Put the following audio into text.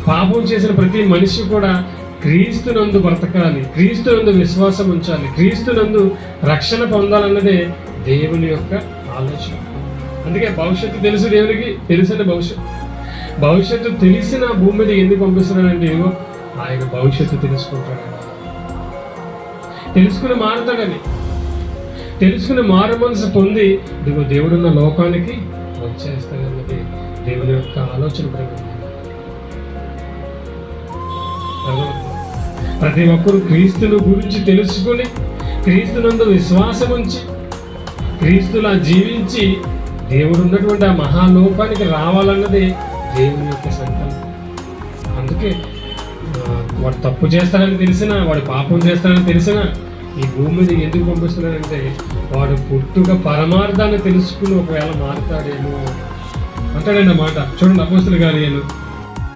పాపం చేసిన ప్రతి మనిషి కూడా క్రీస్తునందు బ్రతకాలి, క్రీస్తునందు విశ్వాసం ఉంచాలి, క్రీస్తునందు రక్షణ పొందాలన్నదే దేవుని యొక్క ఆలోచన. అందుకే భవిష్యత్తు తెలుసు దేవునికి, తెలిసిన భవిష్యత్తు తెలిసిన భూమి మీద ఎందుకు పంపిస్తున్నాడంటే ఆయన భవిష్యత్తు తెలుసుకుంటాడని, తెలుసుకుని మారుతాడని, తెలుసుకుని మారు మనసు పొంది ఇదిగో దేవుడున్న లోకానికి వచ్చేస్తాడన్నది దేవుని యొక్క ఆలోచన ప్రకారం. ప్రతి ఒక్కరు క్రీస్తుని గురించి తెలుసుకుని క్రీస్తునందు విశ్వాసం ఉంచి క్రీస్తులా జీవించి దేవుడు ఉన్నటువంటి ఆ మహాలోకానికి రావాలన్నది దేవుని యొక్క సంకల్పం. అందుకే వాడు తప్పు చేస్తాడని తెలిసినా, వాడు పాపం చేస్తాడని తెలిసినా ఈ భూమి మీద ఎందుకు పంపిస్తున్నాడంటే వాడు పుట్టుక పరమార్థాన్ని తెలుసుకుని ఒకవేళ మారుతాడేమో అంటాడండి అన్నమాట. చూడండి అపోస్తలుల కార్యాలు